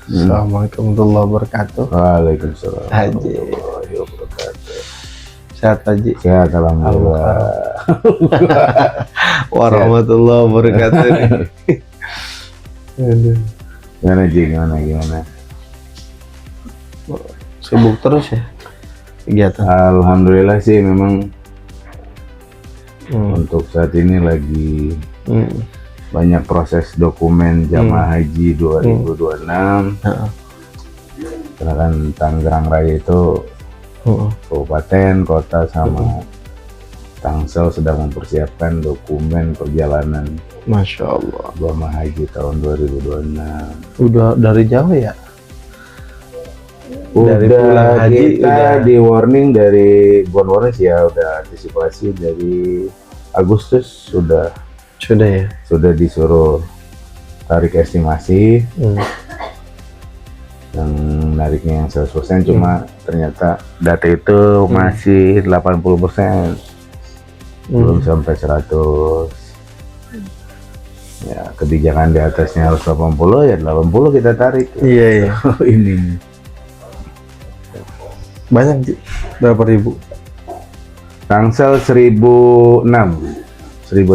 Assalamualaikum warahmatullahi wabarakatuh. Waalaikumsalam Haji. warahmatullahi wabarakatuh. Sehat Haji. Sehat alhamdulillah. Warahmatullahi wabarakatuh. Aduh. Gimana Ji? Gimana? Sibuk terus ya kegiatan. Alhamdulillah sih memang untuk saat ini lagi banyak proses dokumen jamaah haji 2026. Karena kan Tangerang Raya itu kabupaten, kota sama Tangsel sedang mempersiapkan dokumen perjalanan Masya Allah. jamaah haji tahun 2026. Udah dari jauh ya? Dari Udah pulang haji kita udah di warning dari bukan warning sih ya, udah antisipasi dari Agustus sudah ya. sudah disuruh tarik estimasi yang nariknya yang 100%, cuma ternyata data itu masih 80%, belum sampai 100. Ya kebijakan di atasnya harus 80, ya 80 kita tarik. Iya. Ini Banyak Ji. Berapa ribu? Tangsel 1006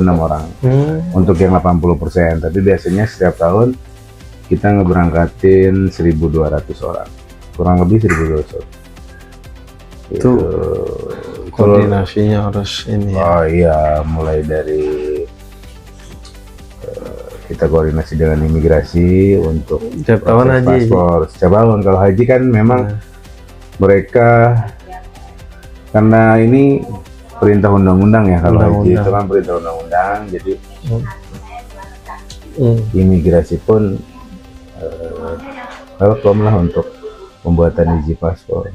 orang untuk yang 80%, tapi biasanya setiap tahun kita ngeberangkatin 1.200 orang, kurang lebih 1.200 orang. Itu koordinasinya harus ini ya. Oh iya, mulai dari kita koordinasi dengan imigrasi untuk Setiap tahun haji. paspor. Setiap tahun kalau haji kan memang mereka, karena ini perintah undang-undang ya, kalau haji itu kan perintah undang-undang, jadi imigrasi pun welcome lah untuk pembuatan izin paspor.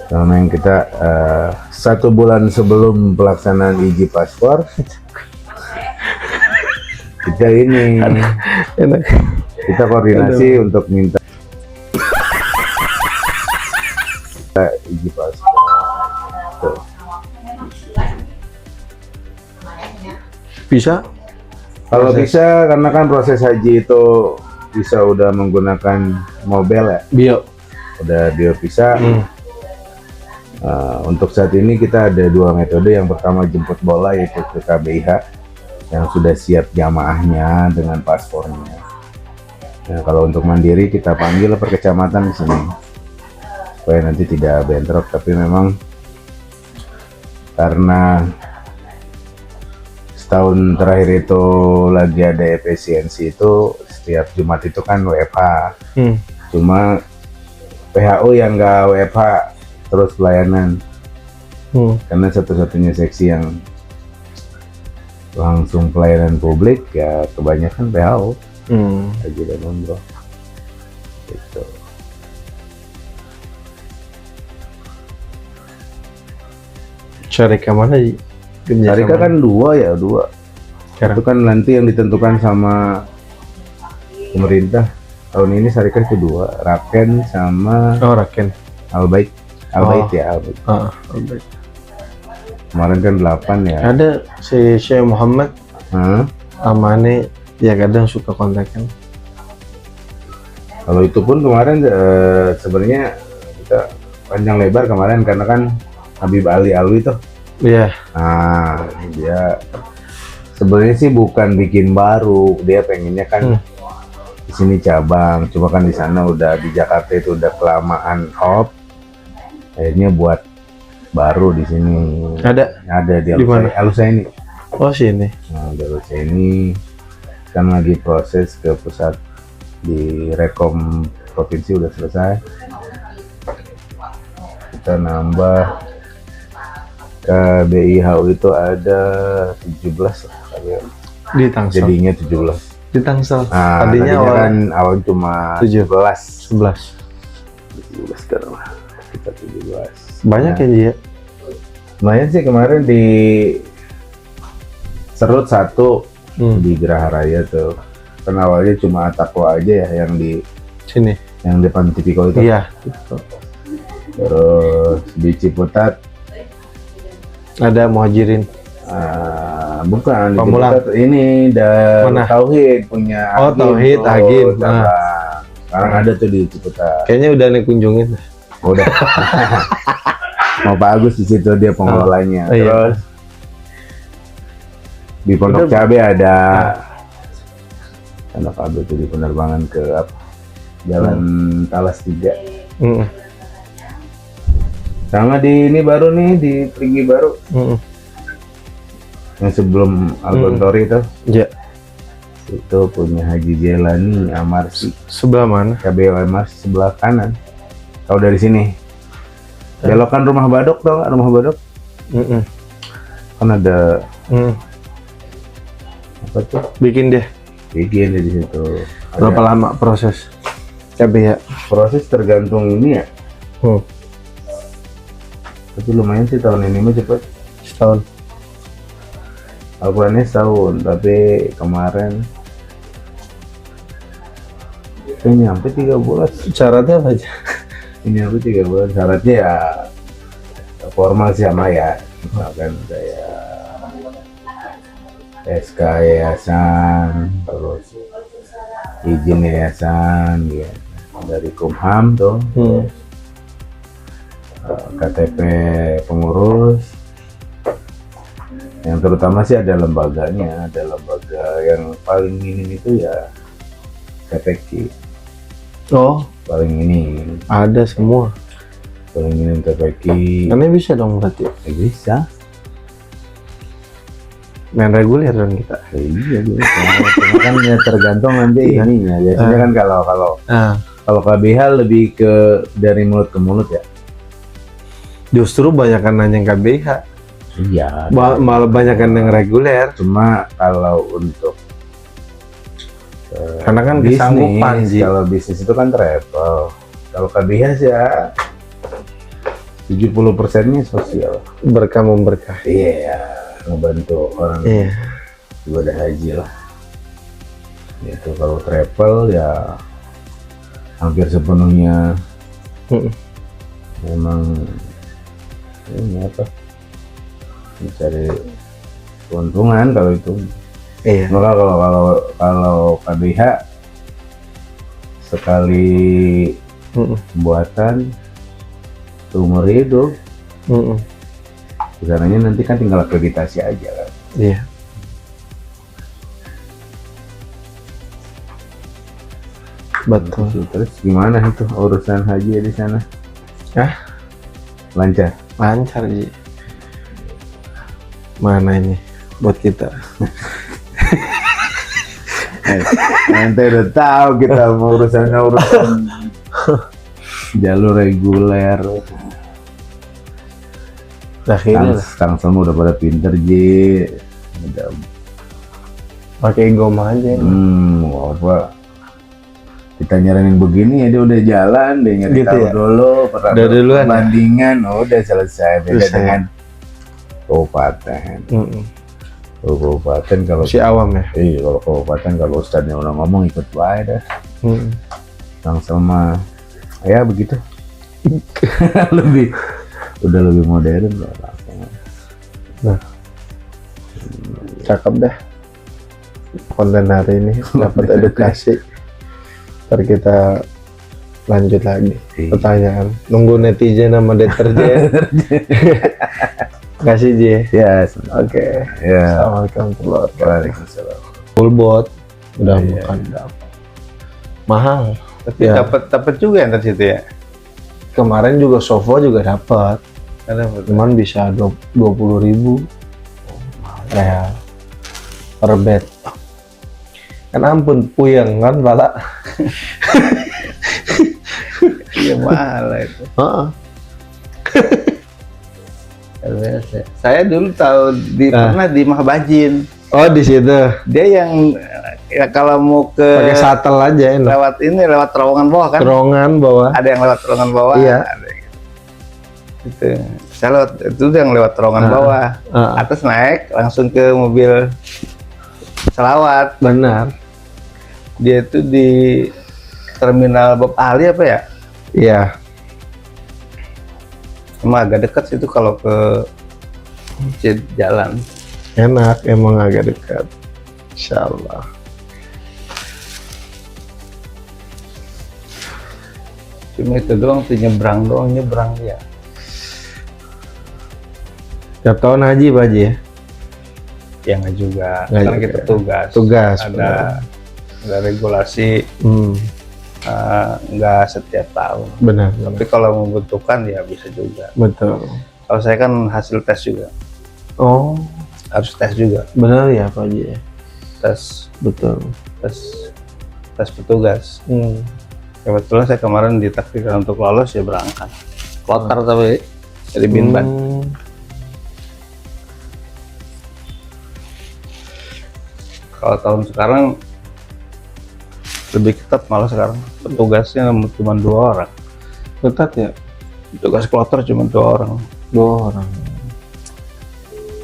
Karena yang kita 1 bulan sebelum pelaksanaan izin paspor kita ini kita koordinasi untuk minta izin paspor. Bisa? Kalau bisa, karena kan proses haji itu bisa udah menggunakan mobil ya, udah bio visa. Untuk saat ini kita ada 2 metode. Yang pertama jemput bola, yaitu ke KBIH yang sudah siap jamaahnya dengan paspornya. Nah, kalau untuk mandiri kita panggil per kecamatan di sini supaya nanti tidak bentrok. Tapi memang karena setahun terakhir itu lagi ada efisiensi, itu setiap Jumat itu kan WFH. Cuma PHU yang nggak WFH terus pelayanan, karena satu-satunya seksi yang langsung pelayanan publik ya kebanyakan PHU, haji dan umroh gitu. Syarikat mana Ji? Syarikat kan 2 ya, 2. Itu kan nanti yang ditentukan sama pemerintah. Tahun ini syarikat itu 2, Raken sama Raken. Al-Bait. Al-Bait. Al-Bait. Kemarin kan 8 ya. Ada si Syekh Muhammad Amane ya, kadang suka kontakkan. Kalau itu pun kemarin sebenarnya kita panjang lebar kemarin, karena kan Habib Ali Alwi tuh. Iya. Nah, dia sebenarnya sih bukan bikin baru, dia pengennya kan di sini cabang, cuma kan di sana udah, di Jakarta itu udah kelamaan off, akhirnya buat baru di sini. Ada di Al-Husaini. Oh sini. Nah, di Al-Husaini kan lagi proses ke pusat, di Rekom provinsi udah selesai. Kita nambah KBIHU itu ada 17 lah di Tangsel. jadinya 17 di Tangsel. Tadinya awal cuma 11 sekarang lah kita 17. Banyak ya Ji ya? Lumayan sih, kemarin di Serut 1 di Geraha Raya tuh kan awalnya cuma Takwa aja ya yang di sini, yang depan Tipiko itu. Iya. Terus di Ciputat ada Muhajirin. bukan di Pamulang. Ciputat ini Darut Mana? Tauhid punya Oh, Agim Tauhid, tuh, Agim. cabang. Sekarang ada tuh di Ciputat. Kayaknya udah nih kunjungin. Udah. Mau Pak Agus di situ dia pengelolanya. Oh, iya. Terus di Pondok Udah. Cabe ada Pondok Cabe tuh di penerbangan ke apa? Jalan Talas 3. Mm-mm. Sama di ini baru nih di Perigi baru Mm-mm. yang sebelum Algontori itu. Ya, Itu punya Haji Jelani Amarsi. sebelah mana? KBO Amarsi sebelah kanan. Kalau dari sini belokan Rumah Badok, tau nggak Rumah Badok? Mm-mm. Kan ada Mm. apa tuh? Bikin deh. Bikin di situ. Berapa lama proses? Cabe ya. Proses tergantung ini ya. Hmm. Tapi lumayan sih tahun ini mah cepet. Setahun. Al-Qurannya setahun, tapi kemarin itu nyampe 3 bulan. Syaratnya apa aja? Ini nyampe 3 bulan. Syaratnya ya formal sih sama ya. Misalkan kayak SK yayasan, terus izin yayasan, ya. Dari Kumham tuh, Hmm. KTP pengurus. Yang terutama sih ada lembaganya, ada lembaga yang paling minim itu ya KPK, Oh, paling ini, ada semua. paling minim KPK. Karena bisa dong berarti. Bisa. Main reguler dong kita. Iya bisa. Cuma kan ya tergantung nanti Iya. ininya. Biasanya kan kalau Ah, KBH lebih ke dari mulut ke mulut ya. justru banyakan nanya yang KBH. Iya. Malah banyakan yang reguler. Cuma kalau untuk Karena kan kesanggupan, Ji. kalau bisnis itu kan travel. Kalau KBH sih ya 70%-nya sosial. Berkah memberkah. Iya, ngebantu orang Iya. ibadah haji lah. Itu kalau travel ya hampir sepenuhnya Mm-mm. memang ini apa? Mencari keuntungan kalau itu. Iya. Maka kalau KBH sekali Mm-mm. buatan seumur hidup, Mm-mm. kesananya nanti kan tinggal akreditasi aja kan. Iya. Betul. Terus gimana itu urusan haji di sana? Hah? Lancar. Lancar, Ji. Mana ini buat kita? Nanti udah tahu kita mau urusan jalur reguler. Dah ini lah. Sekarang semua udah pada pinter Ji. Udah Pakai gom aja. apa? Kita nyaranin begini ya dia udah jalan, dia nyari Gitu tahu ya? dulu, Udah duluan ya? perbandingan, udah selesai. Beda Selesai. dengan kabupaten. Mm-mm. Kalau kabupaten kalau Si awam ya. iya kalau kabupaten kalau ustadznya udah ngomong ikut baik dah. Mm. Langsung mah ya begitu. udah lebih modern lah langsung. Nah, cakep dah. Konten hari ini dapat edukasi. Ntar kita lanjut lagi. Iya. Pertanyaan. Nunggu netizen sama deterjen. Kasih Ji. Ya, Oke. ya. Assalamualaikum warahmatullahi wabarakatuh. Waalaikumsalam. Full bot. Udah Iya. bukan dapat. Mahal. Tapi Ya. dapat juga yang dari situ ya. Kemarin juga Sovo juga dapat. Cuman bisa 20.000 real per bed. Kan ampun puyeng kan pala. Iya mahal lah itu. Heeh. Saya dulu tahu pernah di Mahbajin. Oh di situ Dia yang ya kalau mau ke pakai shuttle aja enak. lewat terowongan bawah kan. Terowongan bawah. Ada yang lewat terowongan bawah. Iya. Ada yang itu. Saya lewat itu yang lewat terowongan bawah. Atas naik langsung ke mobil selawat. Benar. Dia itu di terminal Bob Ali apa ya? Iya. Emang agak dekat situ kalau ke jalan. Enak, emang agak dekat. Insya Allah. Cuma itu doang tuh, nyebrang dia. Tiap tahun haji Pak Haji ya? Ya nggak juga, Nggak karena juga. kita tugas. Tugas, Ada regulasi, nggak setiap tahun. benar. Tapi kalau membutuhkan ya bisa juga. Betul. Kalau saya kan hasil tes juga, Oh, harus tes juga, benar ya Pak Haji ya? tes Betul. tes petugas. Kebetulan saya kemarin ditakdirkan untuk lolos ya berangkat. Kloter tapi dari Binban. Kalau tahun sekarang lebih ketat, malah sekarang petugasnya cuma 2 orang. Ketat ya? Petugas kloter cuma 2 orang. 2 orang.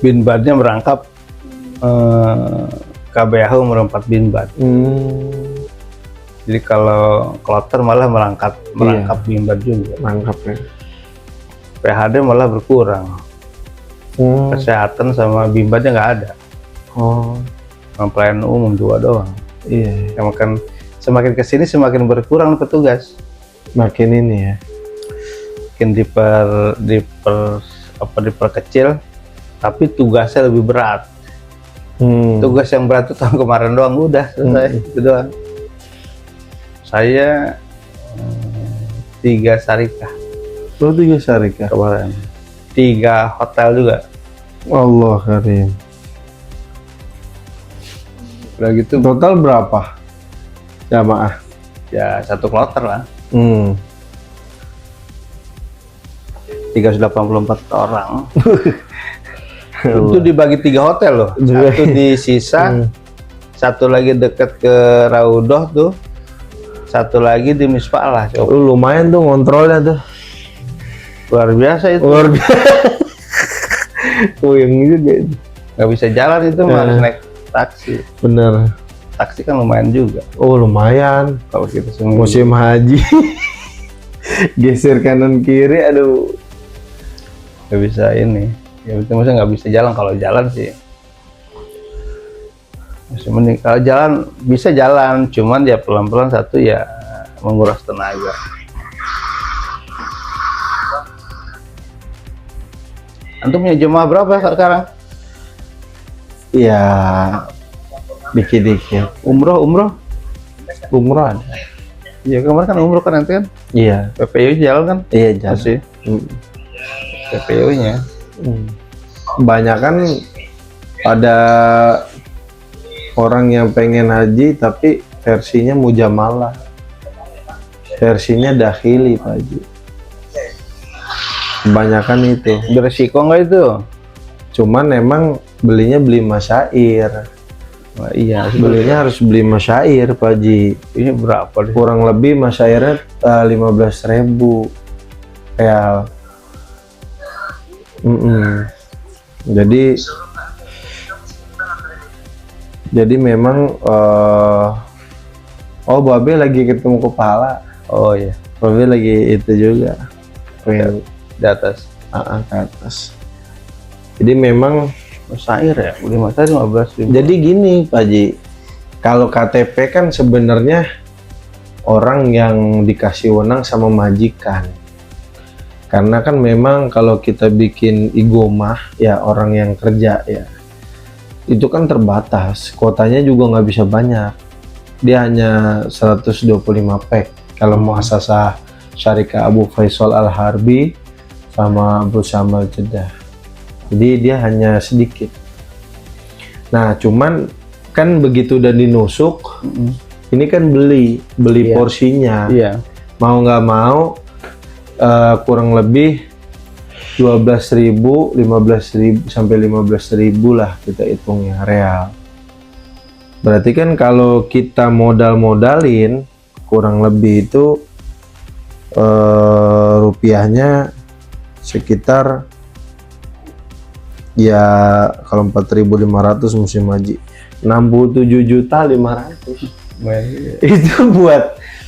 Binbannya merangkap KBAH umur 4 binban. Jadi kalau kloter malah merangkap binban juga. Mantap ya. PHD malah berkurang. Kesehatan sama binbannya nggak ada. Oh, Sama pelayanan umum 2 doang. iya. Yang semakin kesini semakin berkurang petugas. Makin ini ya. Makin diperkecil, tapi tugasnya lebih berat. Tugas yang berat itu tahun kemarin doang udah selesai, itu doang. Saya 3 syarikah Lo 3 syarikah? kemarin, 3 hotel juga. Allah karim. Udah gitu Total berapa jamaah? ya 1 kloter lah, 384 orang. Itu dibagi 3 hotel loh. Satu di Sisa, satu lagi dekat ke Raudoh tuh, satu lagi di Misfalah. Lumayan tuh ngontrolnya tuh. Luar biasa itu. Luar biasa. Yang juga itu. Nggak bisa jalan itu, harus naik taksi. Bener. Taksi kan lumayan juga Oh lumayan. kalau kita semua. Musim haji. Geser kanan kiri, aduh. Nggak bisa ini. Ya itu maksudnya nggak bisa jalan. Kalau jalan sih masih mending. Kalau jalan bisa jalan, cuman ya pelan-pelan, satu ya menguras tenaga. Antum punya jemaah berapa sekarang? Ya, dikit-dikit. Umroh Umroh ada. ya kemarin kan umroh kan, nanti kan Iya. PPU jalan kan Iya jalan. masih PPU nya. Banyak kan ada orang yang pengen haji tapi versinya mujamalah, versinya dakhili Pak Haji. Kebanyakan itu. Beresiko nggak itu? Cuman emang beli masyair. Wah, iya, Belinya harus beli masyair Pak Haji. ini berapa deh? Kurang lebih masyairnya 15.000 real. Jadi memang oh Babe lagi ketemu kepala. Oh iya, Babe lagi itu juga pengen di atas. ke atas. Jadi memang Masyair ya, beli masyair 15.000. jadi gini Pak Haji, kalau KTP kan sebenarnya orang yang dikasih wewenang sama majikan. Karena kan memang kalau kita bikin igomah ya orang yang kerja ya itu kan terbatas, kuotanya juga nggak bisa banyak, dia hanya 125 pack kalau mau asasah Syarikah Abu Faisal Al-Harbi sama Abu Samal Jeddah, jadi dia hanya sedikit. Nah cuman kan begitu udah dinusuk, ini kan beli Iya. porsinya, Iya. mau nggak mau kurang lebih 12.000, 15.000 sampai 15.000 lah kita hitungnya real. Berarti kan kalau kita modalin kurang lebih itu rupiahnya sekitar ya kalau 4.500 musim haji 67.500.000. Itu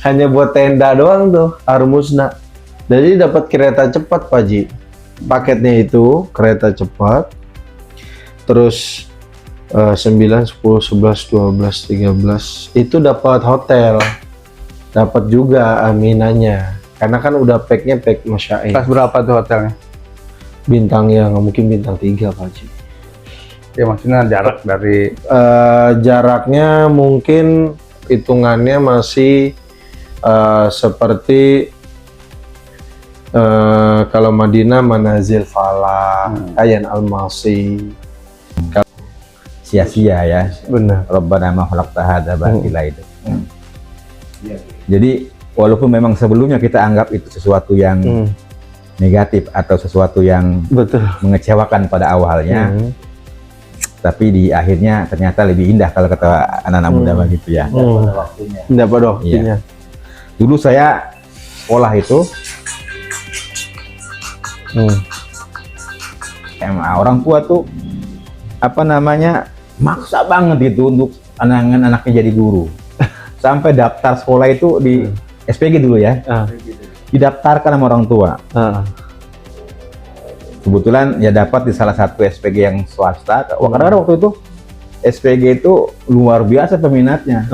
hanya buat tenda doang tuh Armusna. Jadi dapat kereta cepat Pak Haji. Paketnya itu kereta cepat, terus 9, 10, 11, 12, 13 itu dapat hotel, dapat juga aminannya karena kan udah packnya pack masyaih. Kelas berapa tuh hotelnya? Bintang yang mungkin bintang 3 Pak Haji. Ya maksudnya jarak dari Jaraknya mungkin hitungannya masih seperti kalau Madinah Manazil Falah, Kayan Al-Masi. Sia-sia ya. Benar. Rabbana ma khalaqta hadza batila itu. Jadi walaupun memang sebelumnya kita anggap itu sesuatu yang negatif atau sesuatu yang Betul. mengecewakan pada awalnya, tapi di akhirnya ternyata lebih indah kalau kata anak-anak muda begitu ya. pada waktunya. Tidak pada waktunya. Dulu saya sekolah itu SMA, orang tua tuh apa namanya maksa banget itu untuk anaknya jadi guru. Sampai daftar sekolah itu di SPG dulu ya, didaftarkan sama orang tua. Kebetulan ya dapat di salah satu SPG yang swasta. Karena waktu itu SPG itu luar biasa peminatnya.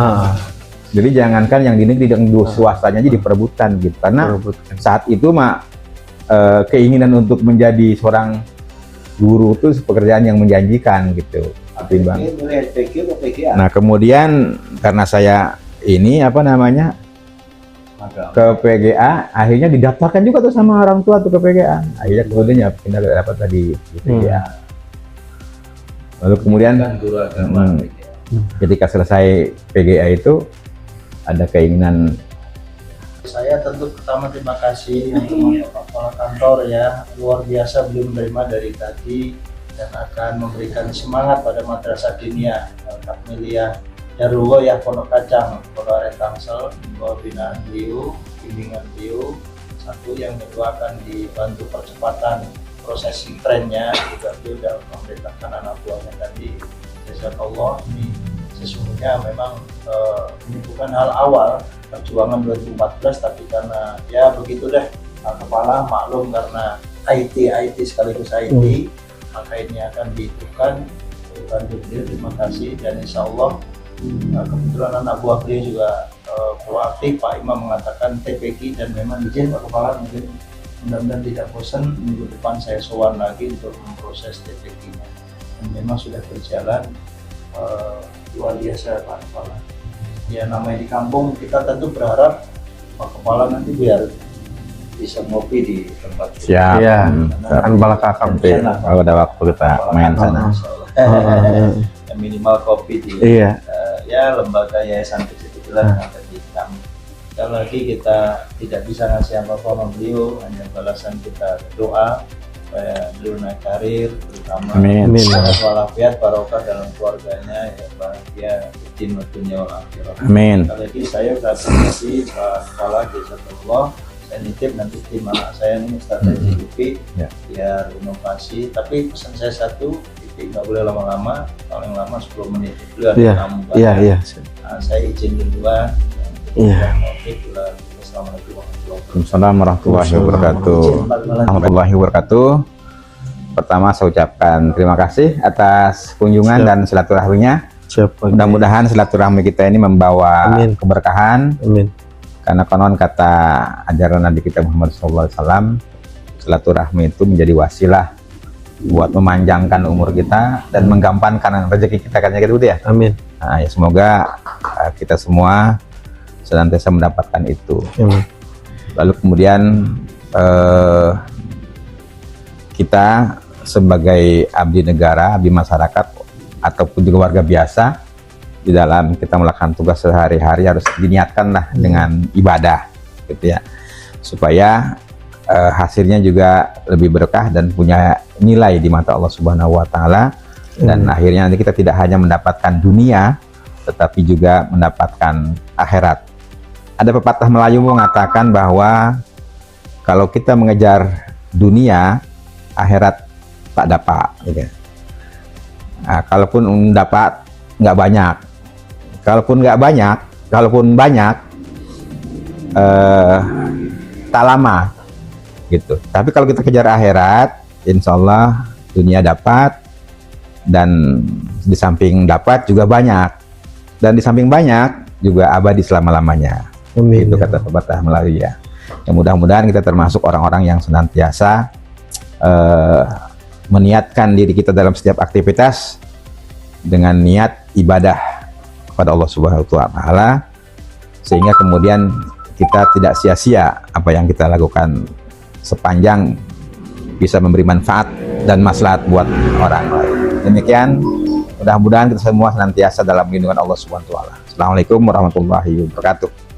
Jadi jangankan yang di negeri dan swastanya aja diperebutkan gitu. Karena saat itu keinginan untuk menjadi seorang guru itu pekerjaan yang menjanjikan gitu. Ketimbang. Nah kemudian karena saya ini apa namanya ke PGA, akhirnya didaftarkan juga tuh sama orang tua tuh ke PGA. Akhirnya kemudian ya pindah dapat tadi di PGA. Lalu kemudian ketika selesai PGA itu ada keinginan. Saya tentu pertama terima kasih untuk kepala kantor ya, luar biasa beliau menerima dari tadi dan akan memberikan semangat pada madrasah diniyah Takmiliyah Darul Ghoyah Pondok Kacang, Pondok Aren Tangsel, bahwa binaan beliau, bimbingan beliau. Satu, yang kedua akan dibantu percepatan prosesi trennya, juga beliau dalam memerintahkan anak buahnya tadi. Jazakallah, ini sesungguhnya memang ini bukan hal awal perjuangan 2014, tapi karena ya begitu deh, kepala maklum karena IT sekaligus IT, maka ini akan dihitungkan. Dibantu beliau, terima kasih, dan insya Allah kebetulan anak buah beliau juga proaktif. Pak Imam mengatakan TPQ dan memang izin Pak Kepala, mungkin mudah-mudahan tidak bosan minggu depan saya sowan lagi untuk memproses TPQ-nya, dan memang sudah berjalan luar biasa Pak Kepala. Ya namanya di kampung, kita tentu berharap Pak Kepala nanti biar bisa ngopi di tempat Siap. Iya. Kan bala kakak kalau ada waktu kita main sana. Minimal kopi di ya lembaga yayasan kecil yang ada di kami. Sekali lagi kita tidak bisa ngasih apa-apa sama beliau, hanya balasan kita doa supaya beliau naik karir, terutama walafiat barokah dalam keluarganya, ya bahagia di dunia wal akhirat. Amin. Sekali lagi saya berterima kasih Pak Kepala, jazakallah. Saya nitip nanti tim anak saya ini Ustaz Haji biar inovasi, tapi pesan saya satu, nggak boleh lama-lama, paling lama 10 menit. Itu ada tamu. Nah, saya izin duluan. Assalamualaikum warahmatullahi wabarakatuh. Warahmatullahi wabarakatuh. Pertama saya ucapkan terima kasih atas kunjungan dan silaturahminya. Mudah-mudahan silaturahmi kita ini membawa keberkahan. Karena konon kata ajaran Nabi kita Muhammad SAW, silaturahmi itu menjadi wasilah buat memanjangkan umur kita dan menggampangkan rezeki kita, kan gitu ya. Amin. Nah, ya semoga kita semua senantiasa mendapatkan itu. Lalu kemudian kita sebagai abdi negara, abdi masyarakat ataupun juga warga biasa, di dalam kita melakukan tugas sehari-hari harus diniatkanlah dengan ibadah gitu ya, supaya hasilnya juga lebih berkah dan punya nilai di mata Allah Subhanahu wa taala, dan akhirnya nanti kita tidak hanya mendapatkan dunia tetapi juga mendapatkan akhirat. Ada pepatah Melayu mengatakan bahwa kalau kita mengejar dunia, akhirat tak dapat gitu. Nah, kalaupun dapat nggak banyak, kalaupun banyak tak lama gitu. Tapi kalau kita kejar akhirat, insya Allah dunia dapat dan Di samping dapat juga banyak, dan di samping banyak juga abadi selama-lamanya. Amin. Itu kata pepatah Melayu ya. Ya, mudah-mudahan kita termasuk orang-orang yang senantiasa meniatkan diri kita dalam setiap aktivitas dengan niat ibadah kepada Allah Subhanahu wa Ta'ala, sehingga kemudian kita tidak sia-sia apa yang kita lakukan, sepanjang bisa memberi manfaat dan maslahat buat orang lain. Demikian, mudah-mudahan kita semua senantiasa dalam lindungan Allah Subhanahu wa Ta'ala. Assalamualaikum warahmatullahi wabarakatuh.